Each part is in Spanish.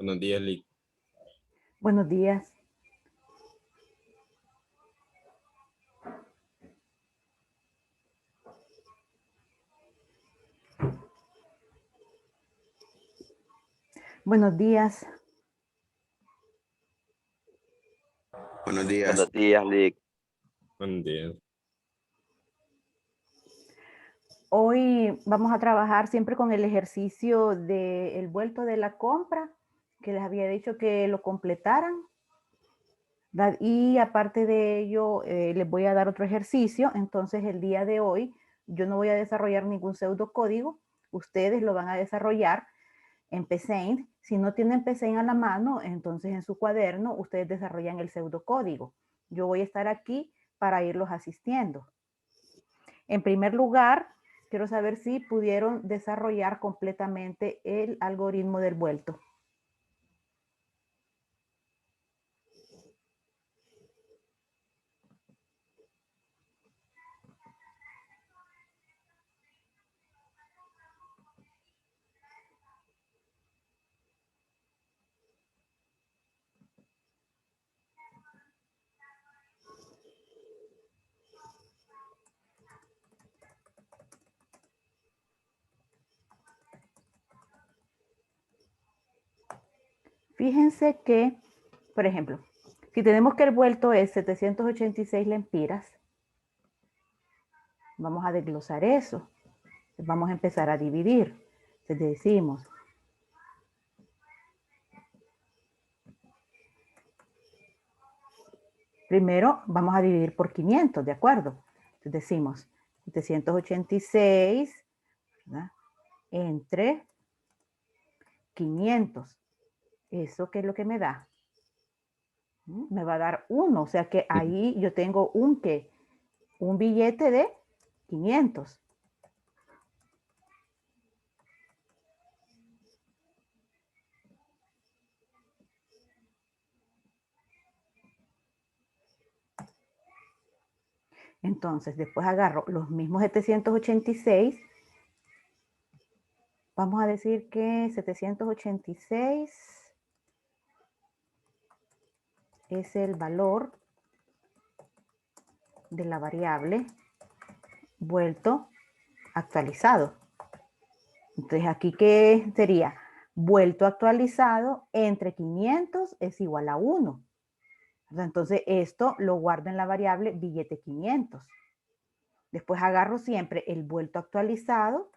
Buenos días, Lick. Buenos días. Buenos días. Buenos días. Buenos días, Lick. Buenos días. Hoy vamos a trabajar siempre con el ejercicio del vuelto de la compra, que les había dicho que lo completaran. Y aparte de ello, les voy a dar otro ejercicio. Entonces, el día de hoy, yo no voy a desarrollar ningún pseudocódigo. Ustedes lo van a desarrollar en Paint. Si no tienen Paint a la mano, entonces en su cuaderno ustedes desarrollan el pseudocódigo. Yo voy a estar aquí para irlos asistiendo. En primer lugar, quiero saber si pudieron desarrollar completamente el algoritmo del vuelto. Fíjense que, por ejemplo, si tenemos que el vuelto es 786 lempiras, vamos a desglosar eso. Vamos a empezar a dividir. Entonces decimos, primero vamos a dividir por 500, ¿de acuerdo? Entonces decimos 786, ¿verdad?, entre 500. ¿Eso qué es lo que me da? Me va a dar 1, o sea que ahí yo tengo un billete de 500. Entonces, después agarro los mismos 786. Vamos a decir que 786 es el valor de la variable vuelto actualizado. Entonces, aquí, ¿qué sería? Vuelto actualizado entre 500 es igual a 1. Entonces, esto lo guardo en la variable billete 500. Después agarro siempre el vuelto actualizado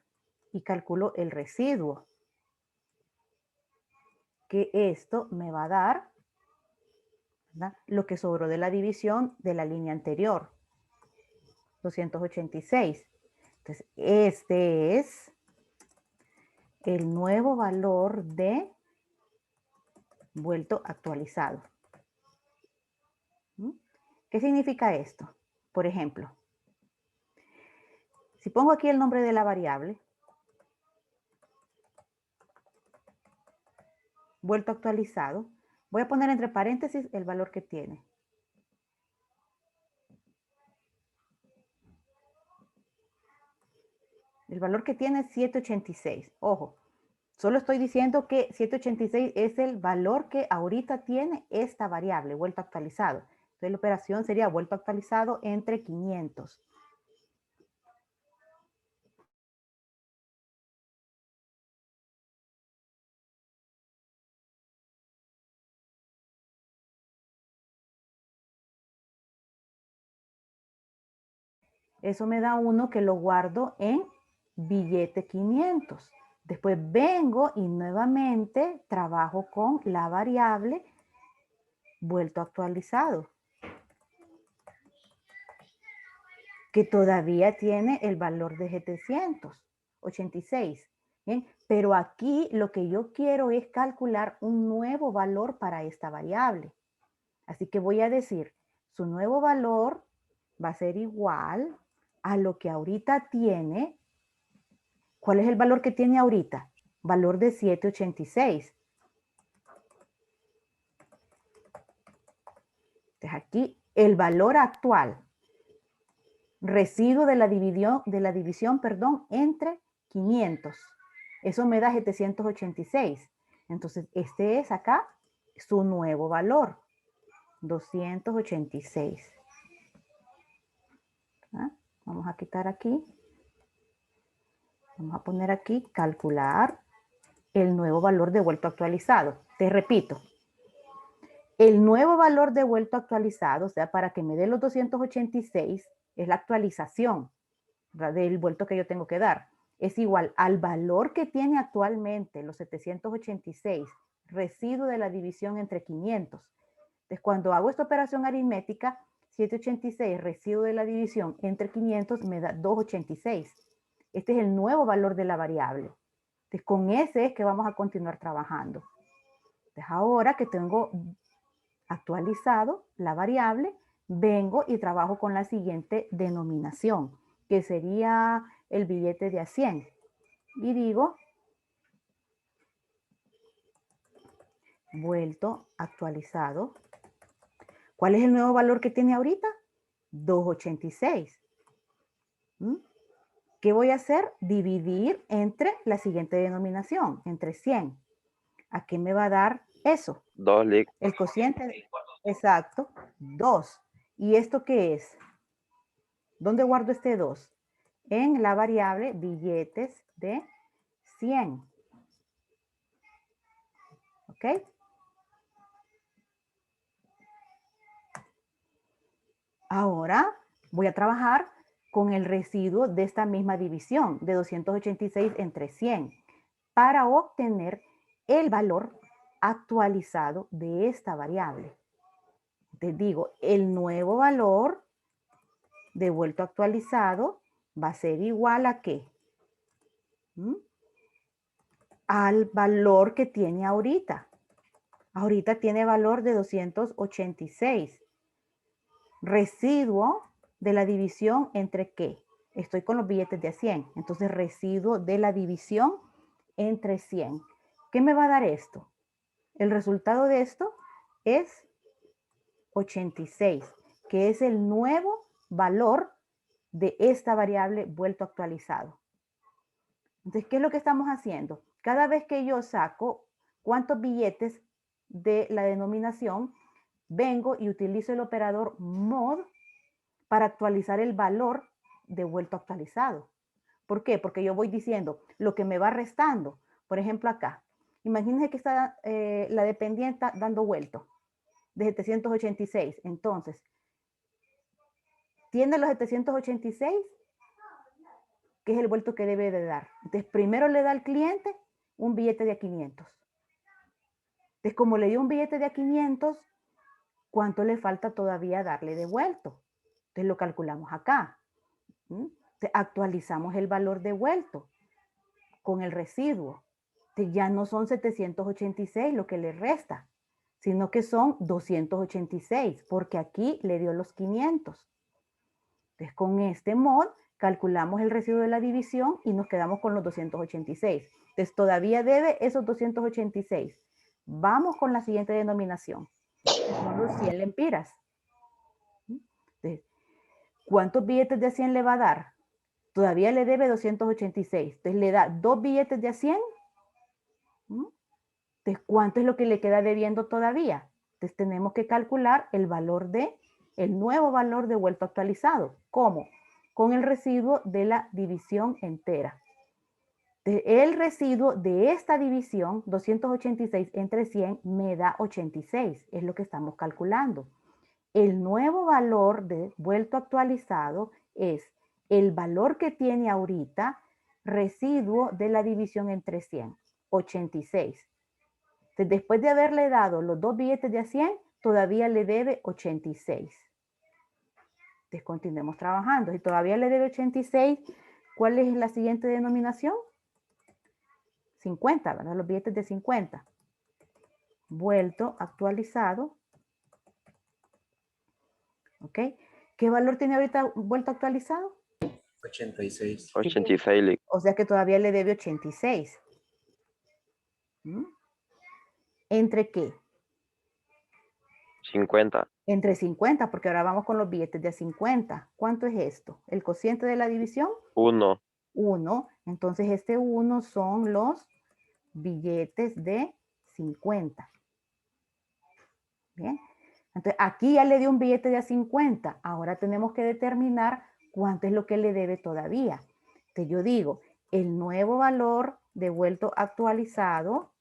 y calculo el residuo, que esto me va a dar, ¿verdad?, lo que sobró de la división de la línea anterior, 286. Entonces, este es el nuevo valor de vuelto actualizado. ¿Qué significa esto? Por ejemplo, si pongo aquí el nombre de la variable, vuelto actualizado, voy a poner entre paréntesis el valor que tiene. El valor que tiene es 786. Ojo, solo estoy diciendo que 786 es el valor que ahorita tiene esta variable, vuelto actualizado. Entonces la operación sería vuelto actualizado entre 500. Eso me da uno que lo guardo en billete 500. Después vengo y nuevamente trabajo con la variable vuelto actualizado, que todavía tiene el valor de 786. ¿Bien? Pero aquí lo que yo quiero es calcular un nuevo valor para esta variable. Así que voy a decir, su nuevo valor va a ser igual a lo que ahorita tiene. ¿Cuál es el valor que tiene ahorita? Valor de 786. Entonces aquí el valor actual, residuo de la división, entre 500. Eso me da 786. Entonces, este es acá su nuevo valor, 286. ¿Ah? Vamos a quitar aquí. Vamos a poner aquí, calcular el nuevo valor devuelto actualizado. Te repito, el nuevo valor devuelto actualizado, o sea, para que me dé los 286, es la actualización, ¿verdad?, del vuelto que yo tengo que dar. Es igual al valor que tiene actualmente los 786, residuo de la división entre 500. Entonces, cuando hago esta operación aritmética, 786 residuo de la división entre 500 me da 286. Este es el nuevo valor de la variable. Entonces, con ese es que vamos a continuar trabajando. Entonces, ahora que tengo actualizado la variable, vengo y trabajo con la siguiente denominación, que sería el billete de a 100. Y digo, vuelto actualizado. ¿Cuál es el nuevo valor que tiene ahorita? 286. ¿Qué voy a hacer? Dividir entre la siguiente denominación, entre 100. ¿A qué me va a dar eso? 2, Lick. El cociente, exacto, 2. ¿Y esto qué es? ¿Dónde guardo este 2? En la variable billetes de 100. ¿Ok? Ahora voy a trabajar con el residuo de esta misma división, de 286 entre 100, para obtener el valor actualizado de esta variable. Te digo, el nuevo valor devuelto actualizado va a ser igual a ¿qué? Al valor que tiene ahorita. Ahorita tiene valor de 286. Residuo de la división entre ¿qué? Estoy con los billetes de a 100. Entonces, residuo de la división entre 100. ¿Qué me va a dar esto? El resultado de esto es 86, que es el nuevo valor de esta variable vuelto actualizado. Entonces, ¿qué es lo que estamos haciendo? Cada vez que yo saco cuántos billetes de la denominación, vengo y utilizo el operador mod para actualizar el valor de vuelto actualizado. ¿Por qué? Porque yo voy diciendo lo que me va restando. Por ejemplo, acá. Imagínense que está la dependiente dando vuelto de 786. Entonces, tiene los 786, que es el vuelto que debe de dar. Entonces, primero le da al cliente un billete de a 500. Entonces, como le dio un billete de a 500, ¿cuánto le falta todavía darle de vuelto? Entonces, lo calculamos acá. Entonces, actualizamos el valor de vuelto con el residuo. Entonces, ya no son 786 lo que le resta, sino que son 286, porque aquí le dio los 500. Entonces, con este mod calculamos el residuo de la división y nos quedamos con los 286. Entonces, todavía debe esos 286. Vamos con la siguiente denominación. Son los 100 lempiras. Entonces, ¿cuántos billetes de 100 le va a dar? Todavía le debe 286. Entonces, le da 2 billetes de 100. Entonces, ¿cuánto es lo que le queda debiendo todavía? Entonces, tenemos que calcular el valor el nuevo valor de vuelto actualizado. ¿Cómo? Con el residuo de la división entera. El residuo de esta división, 286 entre 100, me da 86. Es lo que estamos calculando. El nuevo valor de vuelto actualizado es el valor que tiene ahorita, residuo de la división entre 100, 86. Entonces, después de haberle dado los 2 billetes de a 100, todavía le debe 86. Entonces, continuemos trabajando. Si todavía le debe 86, ¿cuál es la siguiente denominación? 50, ¿verdad? Los billetes de 50. Vuelto actualizado. ¿Ok? ¿Qué valor tiene ahorita vuelto actualizado? 86. 86, Lick. O sea que todavía le debe 86. ¿Entre qué? 50. Entre 50, porque ahora vamos con los billetes de 50. ¿Cuánto es esto? ¿El cociente de la división? 1. 1. Entonces, este 1 son los billetes de 50. Bien. Entonces, aquí ya le dio un billete de a 50. Ahora tenemos que determinar cuánto es lo que le debe todavía. Entonces, yo digo, el nuevo valor devuelto actualizado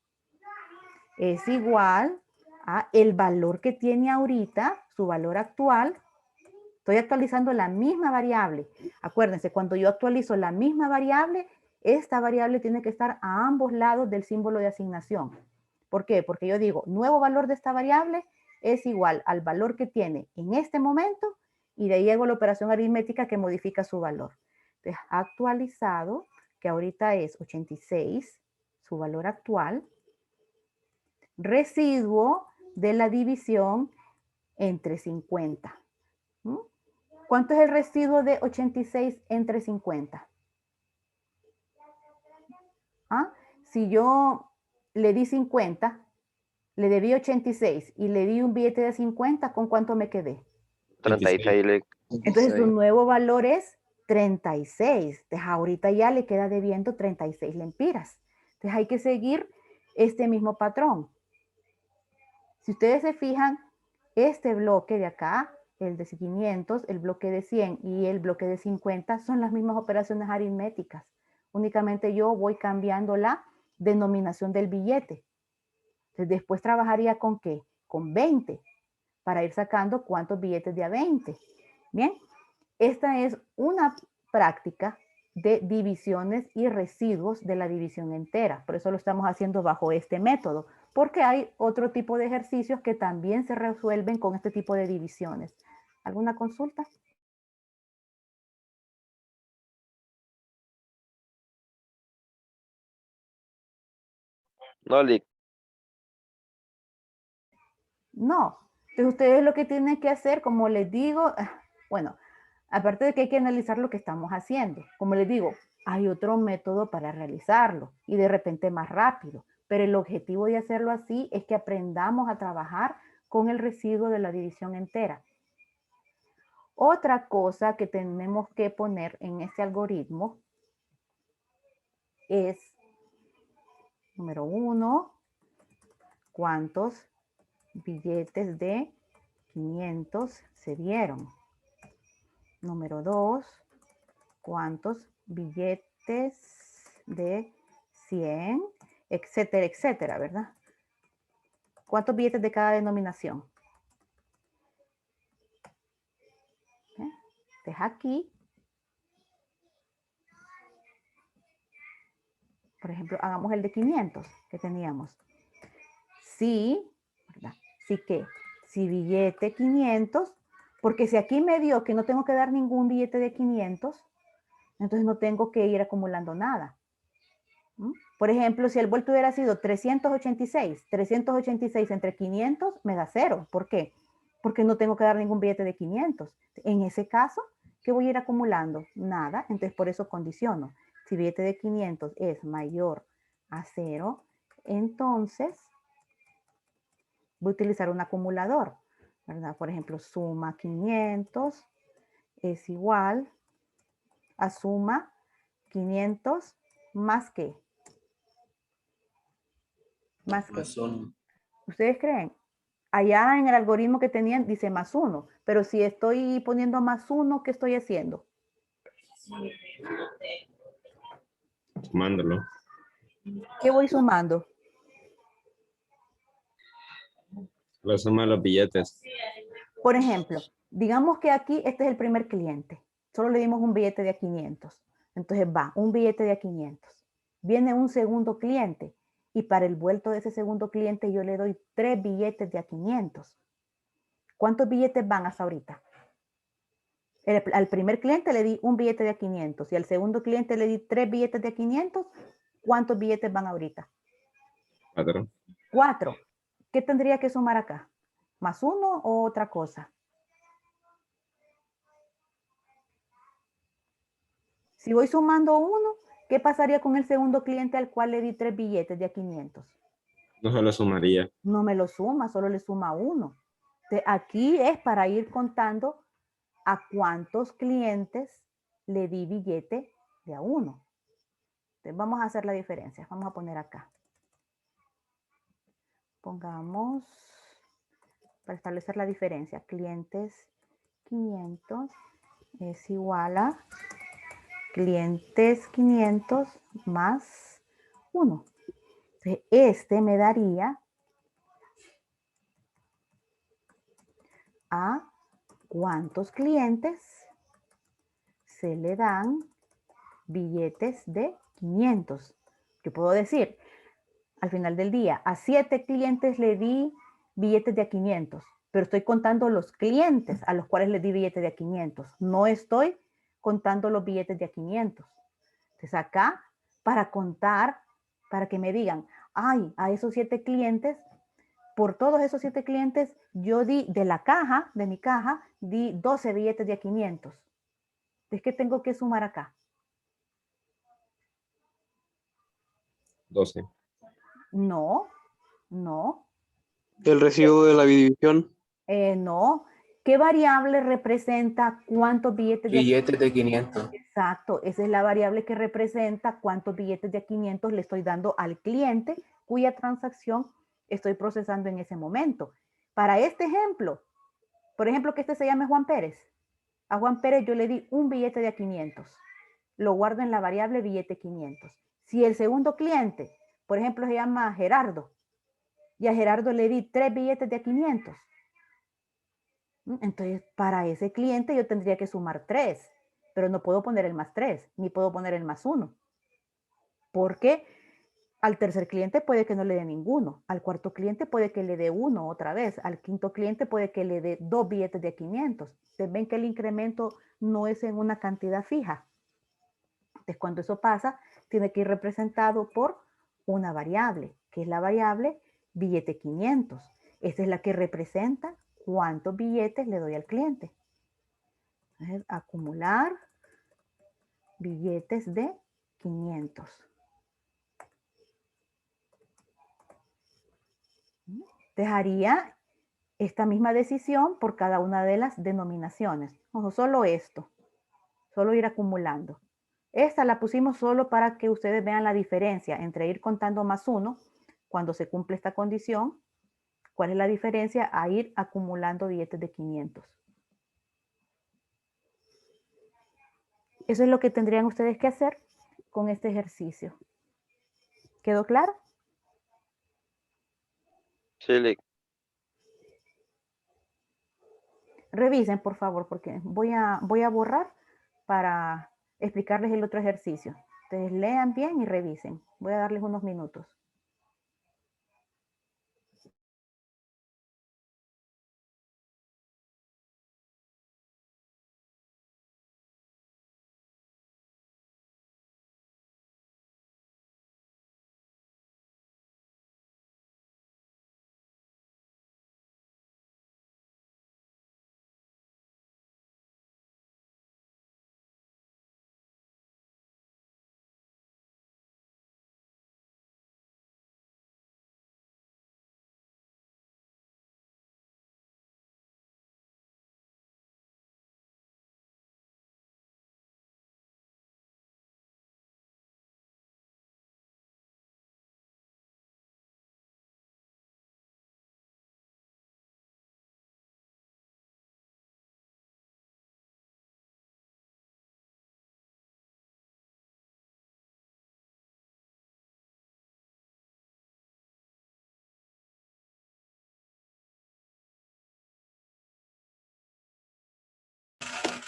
es igual a el valor que tiene ahorita, su valor actual. Estoy actualizando la misma variable. Acuérdense, cuando yo actualizo la misma variable, esta variable tiene que estar a ambos lados del símbolo de asignación. ¿Por qué? Porque yo digo, nuevo valor de esta variable es igual al valor que tiene en este momento y de ahí hago la operación aritmética que modifica su valor. Entonces, actualizado, que ahorita es 86, su valor actual, residuo de la división entre 50. ¿Mm? ¿Cuánto es el residuo de 86 entre 50? ¿Ah? Si yo le di 50, le debí 86 y le di un billete de 50, ¿con cuánto me quedé? 36. Entonces su nuevo valor es 36. Entonces ahorita ya le queda debiendo 36 lempiras. Entonces hay que seguir este mismo patrón. Si ustedes se fijan, este bloque de acá, el de 500, el bloque de 100 y el bloque de 50 son las mismas operaciones aritméticas. Únicamente yo voy cambiando la denominación del billete. Entonces, después trabajaría con ¿qué? Con 20 para ir sacando cuántos billetes de a 20. Bien, esta es una práctica de divisiones y residuos de la división entera. Por eso lo estamos haciendo bajo este método, porque hay otro tipo de ejercicios que también se resuelven con este tipo de divisiones. ¿Alguna consulta? No, Lick. No. Entonces ustedes lo que tienen que hacer, como les digo, bueno, aparte de que hay que analizar lo que estamos haciendo, como les digo, hay otro método para realizarlo y de repente más rápido, pero el objetivo de hacerlo así es que aprendamos a trabajar con el residuo de la división entera. Otra cosa que tenemos que poner en este algoritmo es, número 1, cuántos billetes de 500 se dieron. Número 2, cuántos billetes de 100, etcétera, etcétera, ¿verdad? ¿Cuántos billetes de cada denominación? Entonces aquí, por ejemplo, hagamos el de 500 que teníamos. Sí, ¿verdad? Sí que, si billete 500, porque si aquí me dio que no tengo que dar ningún billete de 500, entonces no tengo que ir acumulando nada. Por ejemplo, si el vuelto hubiera sido 386, 386 entre 500 me da 0. ¿Por qué? Porque no tengo que dar ningún billete de 500. En ese caso, ¿qué voy a ir acumulando? Nada, entonces por eso condiciono. Si billete de 500 es mayor a 0, entonces voy a utilizar un acumulador, ¿verdad? Por ejemplo, suma 500 es igual a suma 500 más ¿qué? Más ¿qué? Más 1. ¿Ustedes creen? Allá en el algoritmo que tenían dice más 1, pero si estoy poniendo más 1, ¿qué estoy haciendo? Sumándolo. ¿Qué voy sumando? La suma de los billetes. Por ejemplo, digamos que aquí este es el primer cliente. Solo le dimos un billete de a 500. Entonces va, un billete de a 500. Viene un segundo cliente y para el vuelto de ese segundo cliente yo le doy 3 billetes de a 500. ¿Cuántos billetes van hasta ahorita? Al primer cliente le di un billete de a 500 y al segundo cliente le di 3 billetes de a 500. ¿Cuántos billetes van ahorita? 4. 4. ¿Qué tendría que sumar acá? ¿Más 1 o otra cosa? Si voy sumando 1, ¿qué pasaría con el segundo cliente al cual le di 3 billetes de a 500? No solo sumaría. No me lo suma, solo le suma 1. Aquí es para ir contando a cuántos clientes le di billete de a 1. Entonces vamos a hacer la diferencia. Vamos a poner acá. Pongamos, para establecer la diferencia, clientes 500 es igual a clientes 500 más 1. Entonces, este me daría a cuántos clientes se le dan billetes de 500. Yo puedo decir, al final del día, a 7 clientes le di billetes de a 500, pero estoy contando los clientes a los cuales le di billetes de a 500. No estoy contando los billetes de a 500. Entonces acá, para contar, para que me digan, ay, a esos 7 clientes, por todos esos 7 clientes, yo di de la caja, de mi caja, di 12 billetes de a 500. Entonces, ¿qué tengo que sumar acá? 12. No, no, El residuo de la división. no. ¿Qué variable representa cuántos billetes de a 500? Billetes de 500. Exacto, esa es la variable que representa cuántos billetes de a 500 le estoy dando al cliente cuya transacción estoy procesando en ese momento. Para este ejemplo, por ejemplo, que este se llame Juan Pérez. A Juan Pérez yo le di un billete de a 500. Lo guardo en la variable billete 500. Si el segundo cliente, por ejemplo, se llama Gerardo, y a Gerardo le di 3 billetes de a 500. Entonces, para ese cliente yo tendría que sumar 3, pero no puedo poner el más 3, ni puedo poner el más 1. Porque al tercer cliente puede que no le dé ninguno, al cuarto cliente puede que le dé 1 otra vez, al quinto cliente puede que le dé 2 billetes de 500. Ustedes ven que el incremento no es en una cantidad fija. Entonces, cuando eso pasa, tiene que ir representado por una variable, que es la variable billete 500. Esta es la que representa cuántos billetes le doy al cliente. Entonces, acumular billetes de 500. Dejaría esta misma decisión por cada una de las denominaciones. Ojo, solo esto, solo ir acumulando. Esta la pusimos solo para que ustedes vean la diferencia entre ir contando más 1 cuando se cumple esta condición. ¿Cuál es la diferencia a ir acumulando billetes de 500? Eso es lo que tendrían ustedes que hacer con este ejercicio. ¿Quedó claro? Sí, Revisen, por favor, porque voy a borrar para explicarles el otro ejercicio. Ustedes lean bien y revisen. Voy a darles unos minutos.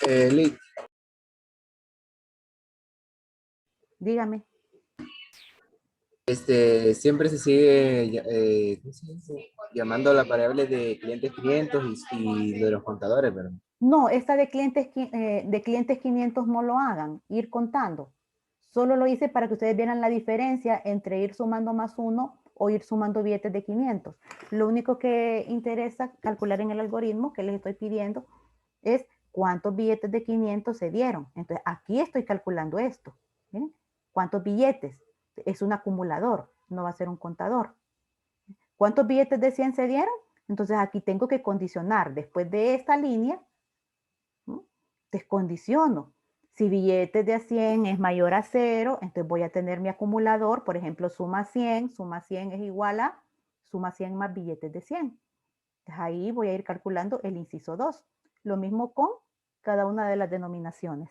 Lick, Dígame. siempre se sigue ¿cómo se dice? Llamando a las variables de clientes 500 y de los contadores, pero No, esta de clientes 500 no lo hagan, ir contando. Solo lo hice para que ustedes vieran la diferencia entre ir sumando más 1 o ir sumando billetes de 500. Lo único que interesa calcular en el algoritmo que les estoy pidiendo es cuántos billetes de 500 se dieron. Entonces, aquí estoy calculando esto. ¿Miren? ¿Cuántos billetes? Es un acumulador, no va a ser un contador. ¿Cuántos billetes de 100 se dieron? Entonces, aquí tengo que condicionar. Después de esta línea, descondiciono. Si billetes de a 100 es mayor a 0, entonces voy a tener mi acumulador, por ejemplo, suma 100 es igual a suma 100 más billetes de 100. Entonces, ahí voy a ir calculando el inciso 2. Lo mismo con cada una de las denominaciones.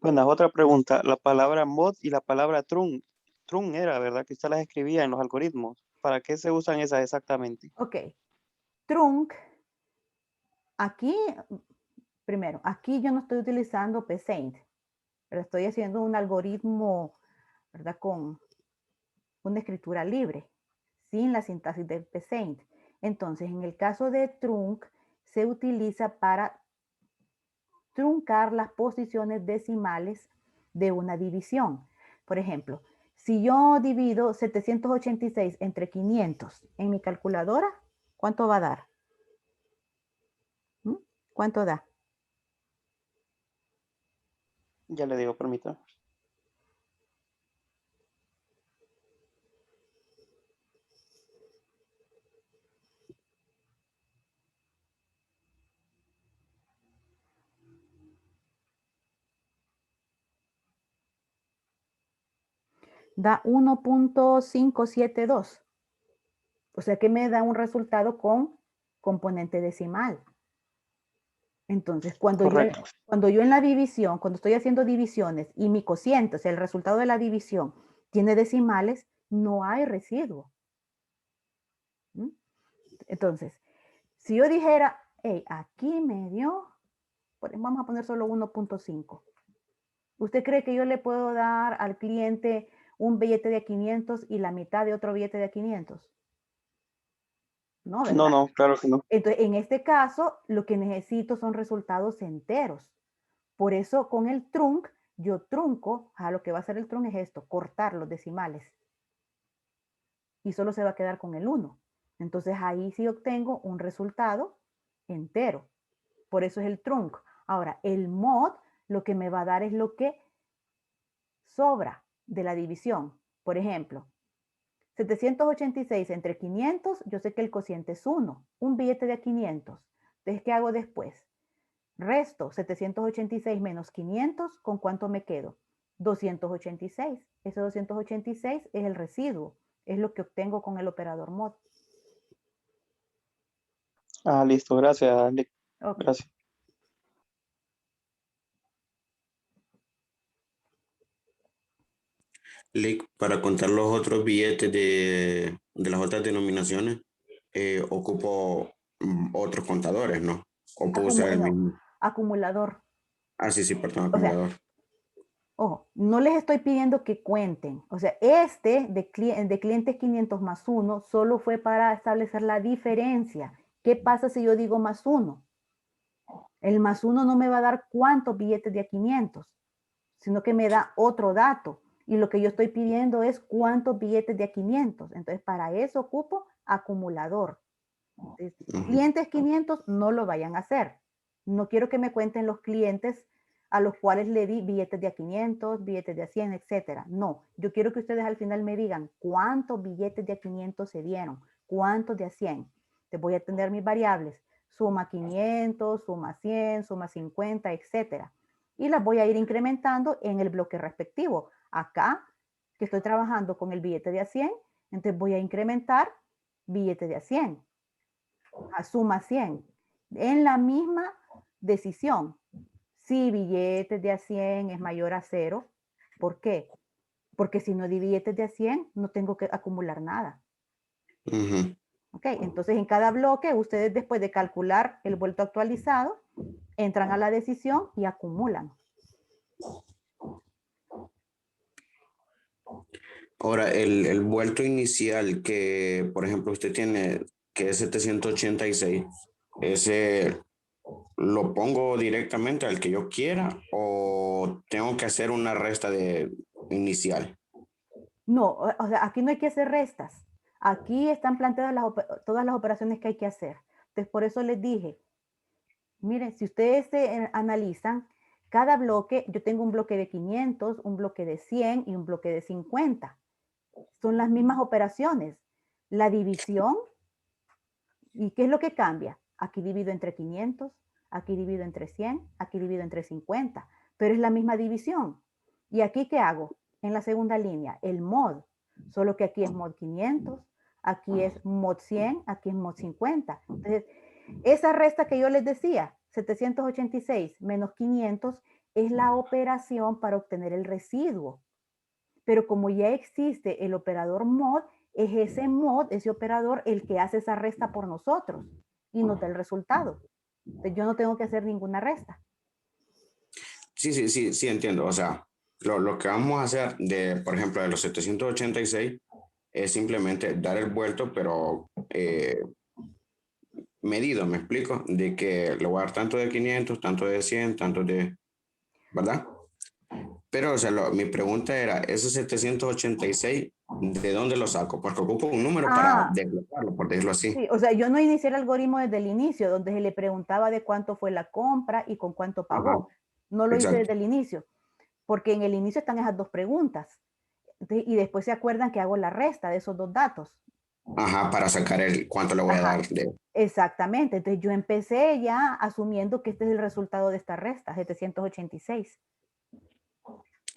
Bueno, otra pregunta. La palabra mod y la palabra trun. Trun era, ¿verdad? Que usted las escribía en los algoritmos. ¿Para qué se usan esas exactamente? Ok. Trunc. Aquí, primero, aquí yo no estoy utilizando PSaint, pero estoy haciendo un algoritmo, ¿verdad? Con una escritura libre, sin la sintaxis de PSaint. Entonces, en el caso de trunc, se utiliza para truncar las posiciones decimales de una división. Por ejemplo, si yo divido 786 entre 500 en mi calculadora, ¿cuánto va a dar? ¿Mm? ¿Cuánto da? Ya le digo, permítame. Da 1.572. O sea que me da un resultado con componente decimal. Entonces, cuando yo en la división, cuando estoy haciendo divisiones y mi cociente, o sea, el resultado de la división tiene decimales, no hay residuo. ¿Mm? Entonces, si yo dijera, hey, aquí me dio, vamos a poner solo 1.5. ¿Usted cree que yo le puedo dar al cliente un billete de 500 y la mitad de otro billete de 500? No, ¿verdad? No, claro que no. Entonces, en este caso, lo que necesito son resultados enteros. Por eso, con el trunc, yo trunco, lo que va a hacer el trunc es esto, cortar los decimales. Y solo se va a quedar con el 1. Entonces, ahí sí obtengo un resultado entero. Por eso es el trunc. Ahora, el mod, lo que me va a dar es lo que sobra de la división. Por ejemplo, 786 entre 500, yo sé que el cociente es 1, un billete de 500. Entonces, ¿qué hago después? Resto 786 menos 500, ¿con cuánto me quedo? 286. Ese 286 es el residuo, es lo que obtengo con el operador mod. Listo, gracias, Nick. Okay. Gracias. Lick, para contar los otros billetes de las otras denominaciones, ocupo otros contadores, ¿no? O puedo usar el mismo. Acumulador. Sí, perdón, O sea, acumulador. ojo, no les estoy pidiendo que cuenten. O sea, este de clientes 500 más 1 solo fue para establecer la diferencia. ¿Qué pasa si yo digo más 1? El más 1 no me va a dar cuántos billetes de a 500, sino que me da otro dato. Y lo que yo estoy pidiendo es cuántos billetes de a 500. Entonces, para eso ocupo acumulador. Entonces, clientes 500 no lo vayan a hacer. No quiero que me cuenten los clientes a los cuales le di billetes de a 500, billetes de a 100, etcétera. No, yo quiero que ustedes al final me digan cuántos billetes de a 500 se dieron, cuántos de a 100. Te voy a tener mis variables, suma 500, suma 100, suma 50, etcétera. Y las voy a ir incrementando en el bloque respectivo. Acá, que estoy trabajando con el billete de a 100, entonces voy a incrementar billete de a 100. Suma 100. En la misma decisión, si billetes de a 100 es mayor a 0, ¿por qué? Porque si no di billetes de a 100, no tengo que acumular nada. Ok, entonces en cada bloque, ustedes después de calcular el vuelto actualizado, entran a la decisión y acumulan. Ahora, el vuelto inicial que, por ejemplo, usted tiene, que es 786, ese lo pongo directamente al que yo quiera o tengo que hacer una resta de inicial. No, o sea, aquí no hay que hacer restas. Aquí están planteadas todas las operaciones que hay que hacer. Entonces, por eso les dije, miren, si ustedes se analizan, cada bloque, yo tengo un bloque de 500, un bloque de 100 y un bloque de 50. Son las mismas operaciones. La división, ¿y qué es lo que cambia? Aquí divido entre 500, aquí divido entre 100, aquí divido entre 50, pero es la misma división. ¿Y aquí qué hago? En la segunda línea, el mod, solo que aquí es mod 500, aquí es mod 100, aquí es mod 50. Entonces, esa resta que yo les decía, 786 menos 500, es la operación para obtener el residuo. Pero como ya existe el operador mod, es ese mod, ese operador, el que hace esa resta por nosotros y nos da el resultado. Entonces, yo no tengo que hacer ninguna resta. Sí, entiendo. O sea, lo que vamos a hacer por ejemplo, de los 786 es simplemente dar el vuelto, pero medido, me explico, de que le voy a dar tanto de 500, tanto de 100, tanto de, ¿verdad? Pero, o sea, mi pregunta era, esos 786, ¿de dónde lo saco? Porque ocupo un número para desglosarlo, por decirlo así. Sí, o sea, yo no inicié el algoritmo desde el inicio, donde se le preguntaba de cuánto fue la compra y con cuánto pagó. Ajá, No lo hice exacto. desde el inicio, porque en el inicio están esas dos preguntas. Entonces, y después se acuerdan que hago la resta de esos dos datos. Ajá, para sacar cuánto le voy a Ajá, dar de... exactamente. Entonces yo empecé ya asumiendo que este es el resultado de esta resta, 786.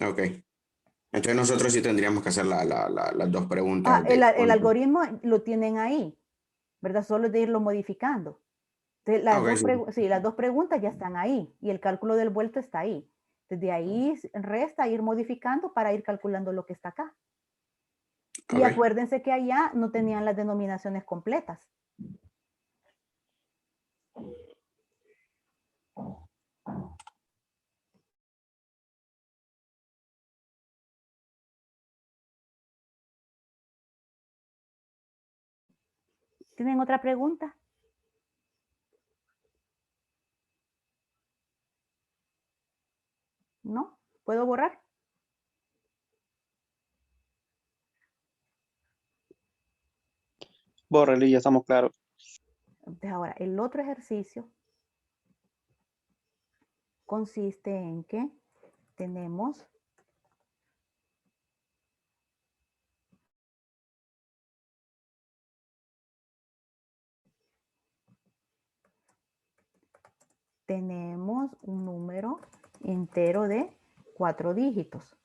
Ok. Entonces nosotros sí tendríamos que hacer las dos preguntas de El cuánto. algoritmo lo tienen ahí, ¿verdad? Solo es de irlo modificando. Entonces, Ok, sí. sí, las dos preguntas ya están ahí y el cálculo del vuelto está ahí. Desde ahí resta ir modificando para ir calculando lo que está acá. Y Ok. acuérdense que allá no tenían las denominaciones completas. ¿Tienen otra pregunta? ¿No? ¿Puedo borrar? Bórrele, ya estamos claros. Entonces ahora, el otro ejercicio consiste en que tenemos un número entero de 4 dígitos.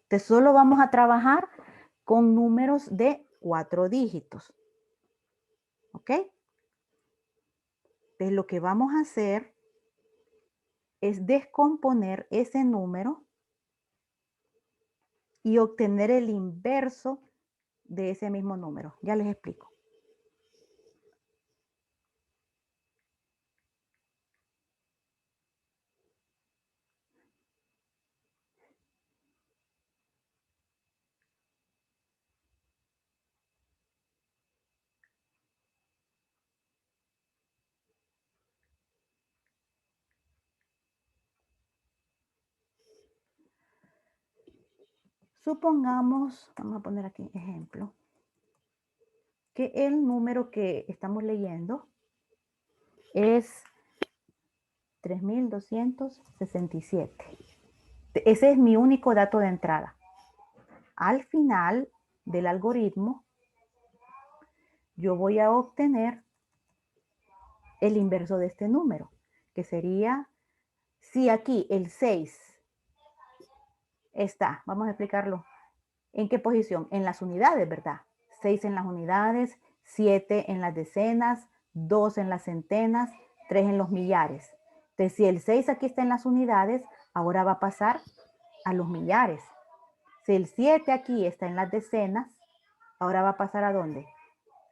Entonces solo vamos a trabajar con números de 4 dígitos. ¿Ok? Entonces lo que vamos a hacer es descomponer ese número y obtener el inverso de ese mismo número. Ya les explico. Supongamos, vamos a poner aquí ejemplo, que el número que estamos leyendo es 3267. Ese es mi único dato de entrada. Al final del algoritmo, yo voy a obtener el inverso de este número, que sería, si aquí el 6 está, vamos a explicarlo, ¿en qué posición? En las unidades, ¿verdad? 6 en las unidades, 7 en las decenas, 2 en las centenas, 3 en los millares. Entonces, si el 6 aquí está en las unidades, ahora va a pasar a los millares. Si el 7 aquí está en las decenas, ahora va a pasar ¿a dónde?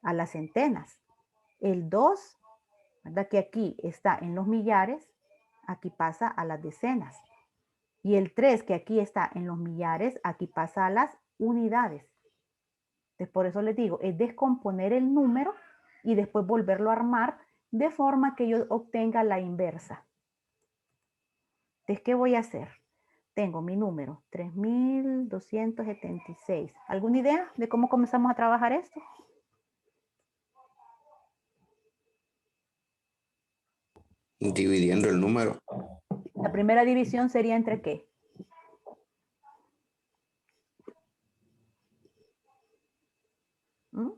A las centenas. El 2, ¿verdad? Que aquí está en los millares, aquí pasa a las decenas. Y el 3, que aquí está en los millares, aquí pasa a las unidades. Entonces, por eso les digo, es descomponer el número y después volverlo a armar de forma que yo obtenga la inversa. Entonces, ¿qué voy a hacer? tengo mi número, 3.276. ¿Alguna idea de cómo comenzamos a trabajar esto? Dividiendo el número. La primera división sería ¿entre qué? ¿Mm?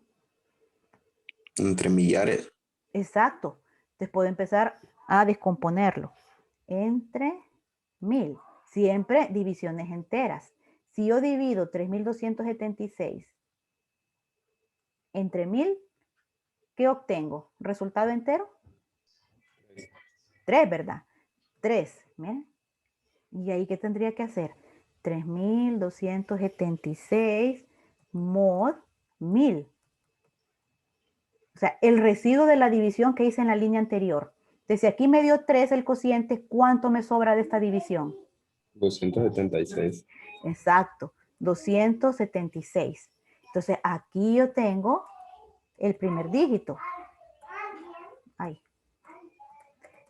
Entre millares. Exacto. Entonces puedo empezar a descomponerlo. Entre 1000. Siempre divisiones enteras. Si yo divido 3.276 entre 1000, ¿qué obtengo? ¿Resultado entero? 3, ¿verdad? 3. Miren. ¿Y ahí qué tendría que hacer? 3.276 mod 1000. O sea, el residuo de la división que hice en la línea anterior. Desde aquí me dio 3 el cociente, ¿cuánto me sobra de esta división? 276. Exacto, 276. Entonces, aquí yo tengo el primer dígito. Ahí.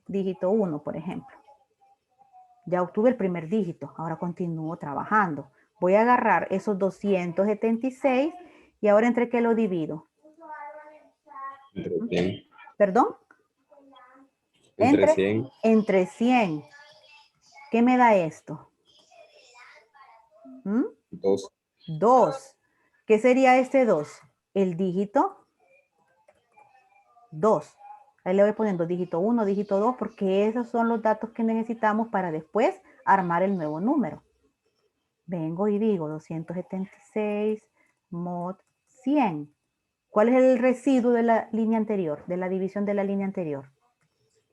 Dígito 1, por ejemplo. Ya obtuve el primer dígito. Ahora continúo trabajando. Voy a agarrar esos 276 y ahora ¿entre qué lo divido? Entre 100. ¿Perdón? Entre 100. Entre 100. ¿Qué me da esto? 2. 2. ¿Qué sería este 2? El dígito 2. Ahí le voy poniendo dígito 1, dígito 2, porque esos son los datos que necesitamos para después armar el nuevo número. Vengo y digo 276 mod 100. ¿Cuál es el residuo de la línea anterior, de la división de la línea anterior?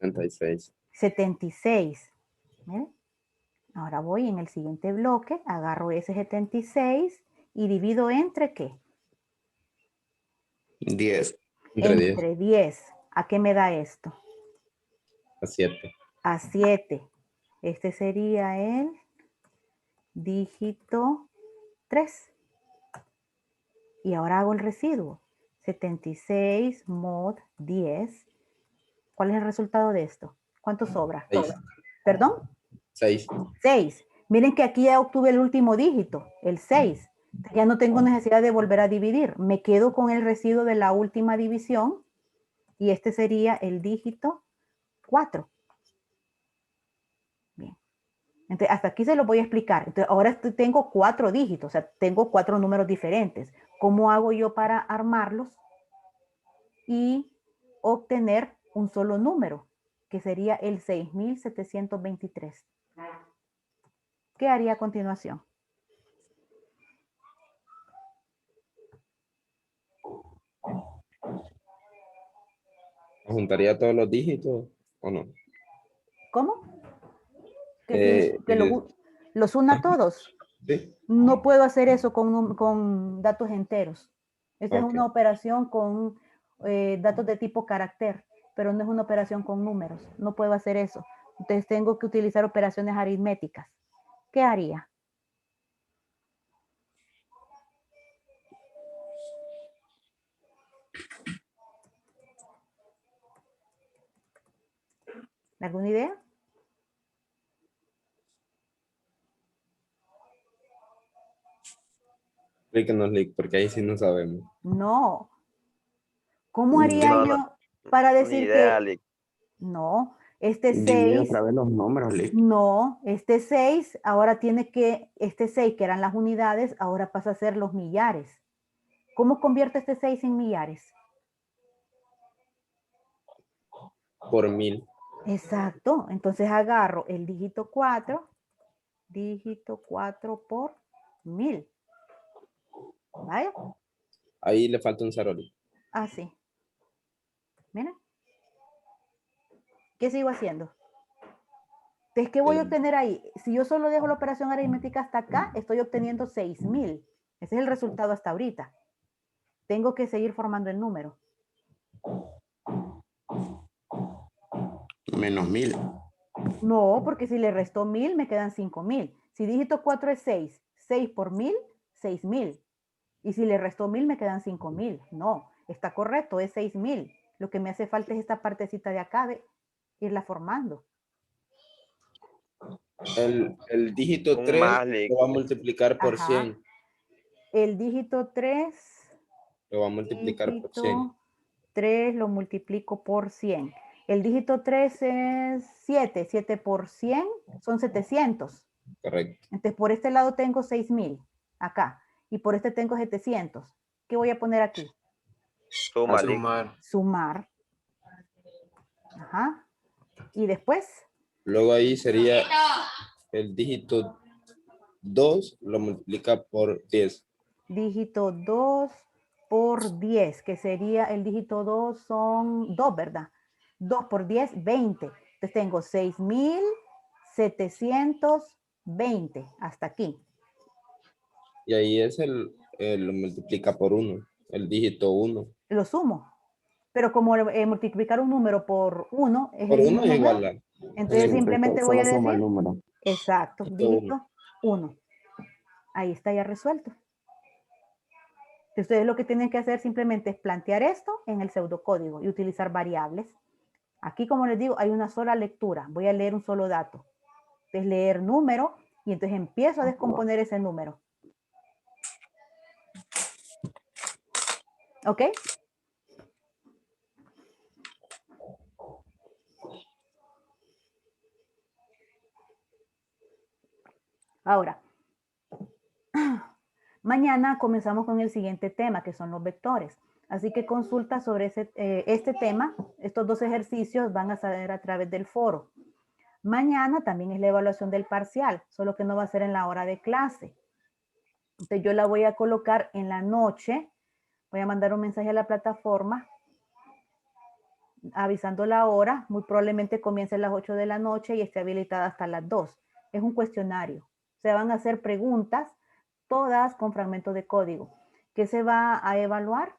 76. 76. ¿Miren? Ahora voy en el siguiente bloque, agarro ese 76 y divido ¿entre qué? 10. Entre 10. Entre 10. ¿A qué me da esto? A 7. A 7. Este sería el dígito 3. Y ahora hago el residuo. 76 mod 10. ¿Cuál es el resultado de esto? ¿Cuánto sobra? 6. ¿Perdón? 6. 6. Miren que aquí ya obtuve el último dígito, el 6. Ya no tengo necesidad de volver a dividir. Me quedo con el residuo de la última división y este sería el dígito 4. Bien. Entonces, hasta aquí se lo voy a explicar. Entonces, ahora tengo 4 dígitos, o sea, tengo 4 números diferentes. ¿Cómo hago yo para armarlos y obtener un solo número, que sería el 6.723? ¿Qué haría a continuación? ¿Juntaría todos los dígitos o no? ¿Cómo? Que Eh, los una todos. Sí. No puedo hacer eso con datos enteros. Esta es Ok. una operación con datos de tipo carácter, pero no es una operación con números. No puedo hacer eso. Entonces tengo que utilizar operaciones aritméticas. ¿Qué haría? ¿Alguna idea? Explíquenos, Lick, porque ahí sí no sabemos. No. ¿Cómo haría No, yo para ni decir idea, que Lick. no, este Divide 6, otra vez los números, Lick. no, este 6 ahora tiene que, este 6 que eran las unidades, ahora pasa a ser los millares. ¿Cómo convierto este 6 en millares? Por 1000. Exacto. Entonces agarro el dígito 4 por 1000. ¿Vaya? Ahí le falta un 0, Lick. Así. Miren. ¿Qué sigo haciendo? Entonces, ¿qué voy a obtener ahí? Si yo solo dejo la operación aritmética hasta acá, estoy obteniendo 6000. Ese es el resultado hasta ahorita. Tengo que seguir formando el número. Menos 1000. No, porque si le resto 1000, me quedan 5000. Si dígito 4 es 6, 6 por 1000, 6000. Y si le resto 1000, me quedan 5000. No, está correcto, es 6000. Lo que me hace falta es esta partecita de acá de irla formando. El dígito Un 3 más, Lick. lo va a multiplicar por Ajá. 100. El dígito 3, Lo va a multiplicar por 100. dígito 3 lo multiplico por 100. El dígito 3 es 7. 7 por 100 son 700. Correcto. Entonces, por este lado tengo 6,000 acá. Y por este tengo 700. ¿Qué voy a poner aquí? Suma, Lick. Sumar. Sumar. Ajá. Y después, Luego ahí sería el dígito 2 lo multiplica por 10. dígito 2 por 10, que sería el dígito 2 son 2, ¿verdad? 2 por 10, 20. Entonces tengo 6,720 hasta aquí. Y ahí es lo multiplica por 1. El dígito 1. Lo sumo. Pero como multiplicar un número por 1 es Por el 1 mismo es número, igual a. entonces Sí, simplemente voy a Solo suma el decir, número. exacto, Dígito uno. dígito 1. Ahí está ya resuelto. Ustedes lo que tienen que hacer simplemente es plantear esto en el pseudocódigo y utilizar variables. Aquí, como les digo, hay una sola lectura. Voy a leer un solo dato. Es leer número y entonces empiezo a descomponer ese número. ¿Ok? Ahora, mañana comenzamos con el siguiente tema, que son los vectores. Así que consulta sobre este tema. Estos dos ejercicios van a salir a través del foro. Mañana también es la evaluación del parcial, solo que no va a ser en la hora de clase. Entonces yo la voy a colocar en la noche. Voy a mandar un mensaje a la plataforma avisando la hora. Muy probablemente comience a las 8 de la noche y esté habilitada hasta las 2. Es un cuestionario. Se van a hacer preguntas, todas con fragmentos de código. ¿Qué se va a evaluar?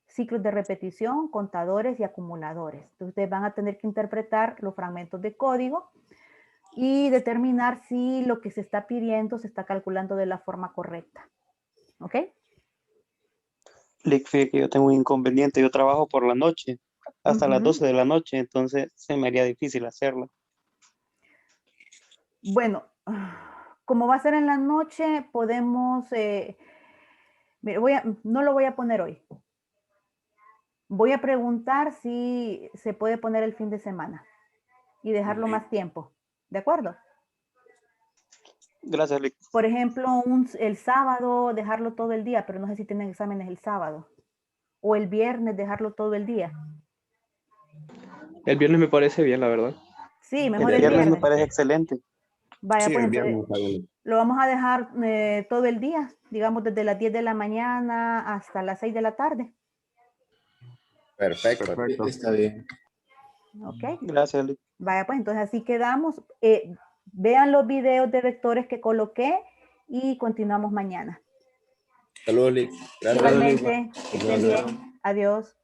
Ciclos de repetición, contadores y acumuladores. Entonces ustedes van a tener que interpretar los fragmentos de código y determinar si lo que se está pidiendo se está calculando de la forma correcta. ¿Ok? Lick, fíjate que yo tengo un inconveniente. Yo trabajo por la noche, hasta las 12 de la noche, entonces se me haría difícil hacerlo. Bueno, como va a ser en la noche, podemos... mira, no lo voy a poner hoy. Voy a preguntar si se puede poner el fin de semana y dejarlo más tiempo. ¿De acuerdo? Gracias, Lick. Por ejemplo, el sábado dejarlo todo el día, pero no sé si tienen exámenes el sábado. O el viernes dejarlo todo el día. El viernes me parece bien, la verdad. Sí, El mejor el viernes me viernes. parece excelente. Vaya, Sí, pues el viernes entonces está bien. lo vamos a dejar todo el día, digamos desde las 10 de la mañana hasta las 6 de la tarde. Perfecto. Perfecto. Está bien. ¿Ok? Gracias, Lick. Vaya, pues entonces así quedamos. Vean los videos de vectores que coloqué y continuamos mañana. Saludos, Lick. Gracias. Igualmente, que estén Gracias. bien. Adiós.